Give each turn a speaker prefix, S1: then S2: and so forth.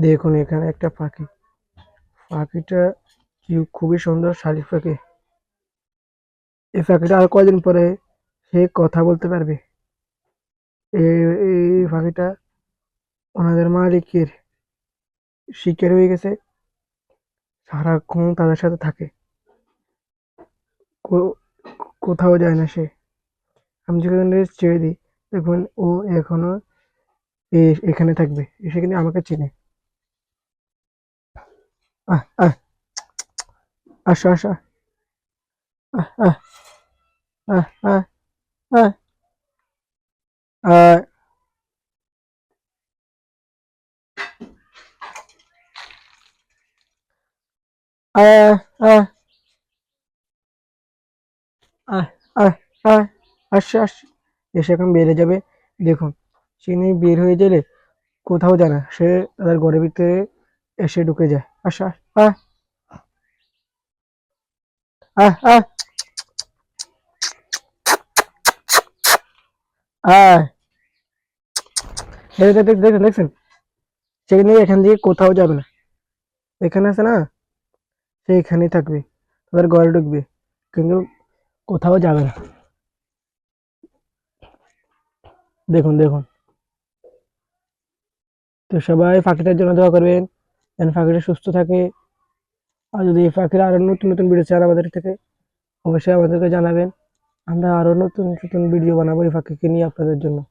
S1: দেখুন এখানে একটা পাখি। পাখিটা খুবই সুন্দর শালিক পাখি। এই পাখিটা আর কয়দিন পরে সে কথা বলতে পারবে। এই পাখিটা ওনাদের মালিকের শিকার হয়ে গেছে, সারাক্ষণ তাদের সাথে থাকে, কো- কোথাও যায় না সে। আমি যেখানে ছেড়ে দিই, দেখুন ও এখনো এখানে থাকবে, এসে কিন্তু আমাকে চেনে। আহ আহ আসো আসো, আহ আহ আহ আহ আহ আহ আহ আহ আহ আহ আহ আসছে আসছে, এসে এখন বেরিয়ে যাবে। দেখুন চিনি বের হয়ে গেলে কোথাও যায় না, সে তাদের ঘরের ভিতরে এসে ঢুকে যায়। আচ্ছা, আহ আহ আহ আহ দেখছেন দেখছেন দেখছেন, সে কিন্তু এখান থেকে কোথাও যাবে না। এখানে আছে না, সে এখানেই থাকবে, তাদের ঘরে ঢুকবে, কিন্তু কোথাও যাবে না। দেখুন দেখুন, তো সবাই পাখিটার জন্য দোয়া করবেন যেন পাখিটা সুস্থ থাকে। আর যদি এই পাখির আরো নতুন নতুন ভিডিও চান আমাদের থেকে, অবশ্যই আমাদেরকে জানাবেন। আমরা আরো নতুন নতুন ভিডিও বানাবো এই পাখিকে নিয়ে আপনাদের জন্য।